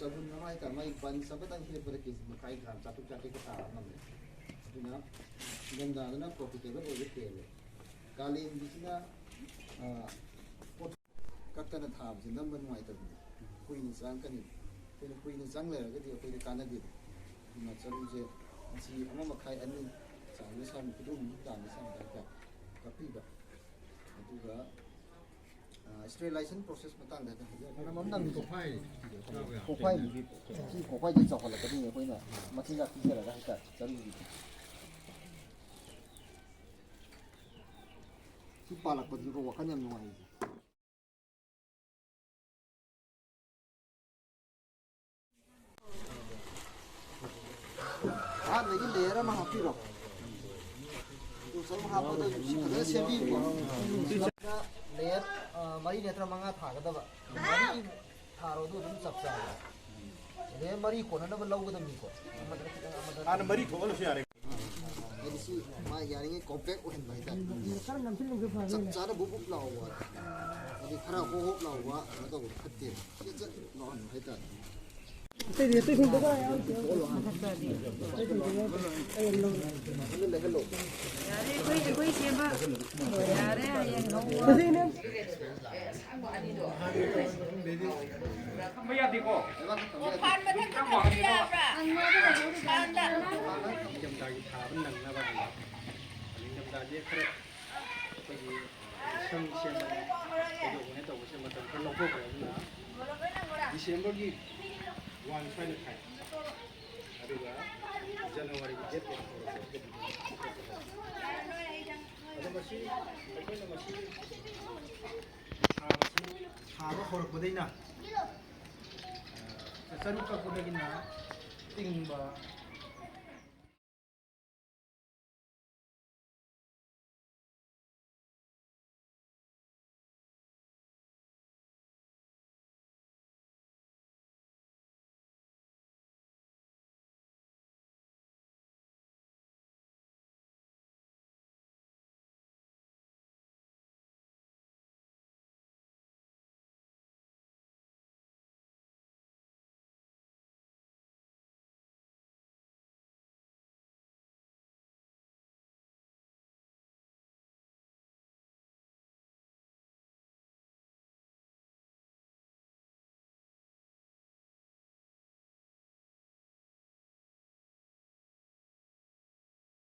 चबुन नमाय ता माई बन सबतन के पर के मखाई ग्राम चाटु चाटे का तारा नमे दुना गंदाना प्रॉफिटेबल ओजे पेले कालीन बिसिना कक्कना थाबसे नंबर नुआई तबनि कुइन सांग कनि कोइ कुइन सांग लेरगदि कोइ कानदि दुना चलुजे asi ama makai ani sang sam kudum dan sam da kapiba aduga sterilization process matang da da nam nam kopai si kopai ji chok la kadi hoi na machin da ki la da chalu ji si palak padi ro wakan yam nuai lagi leher mah happy rock. Tu sama apa tu? Ada sebi pun. Leher mari netra manga thah kada ba. Mari tharo tu dum sab sa. Leher mari ko na ba lau kada mi ko. Ana mari ko lo siare. Jadi si ma yani ni compact uhen bai ta. Sab sa da bu bu lau wa. Jadi khara ho ho lau wa na to khatte. Ye ja no an bai ta. Tôi không có ai ăn chứ. Quay xem ba. Nhà đấy anh không. Cái gì nữa? Bây giờ thì cô. Phan mà thằng cái gì à? Anh nói cái này Phan đã. Nhầm đại thả bên nằng na bạn. Nhầm đại cái cái cái gì sân xem cái đồ này tổ xem mà tầm cái lông vô cái gì đó. Đi xem bao nhiêu one final time. Aduga January jet ko. Ada masih haba horok badai na. Sa saru ka ko dagina tingba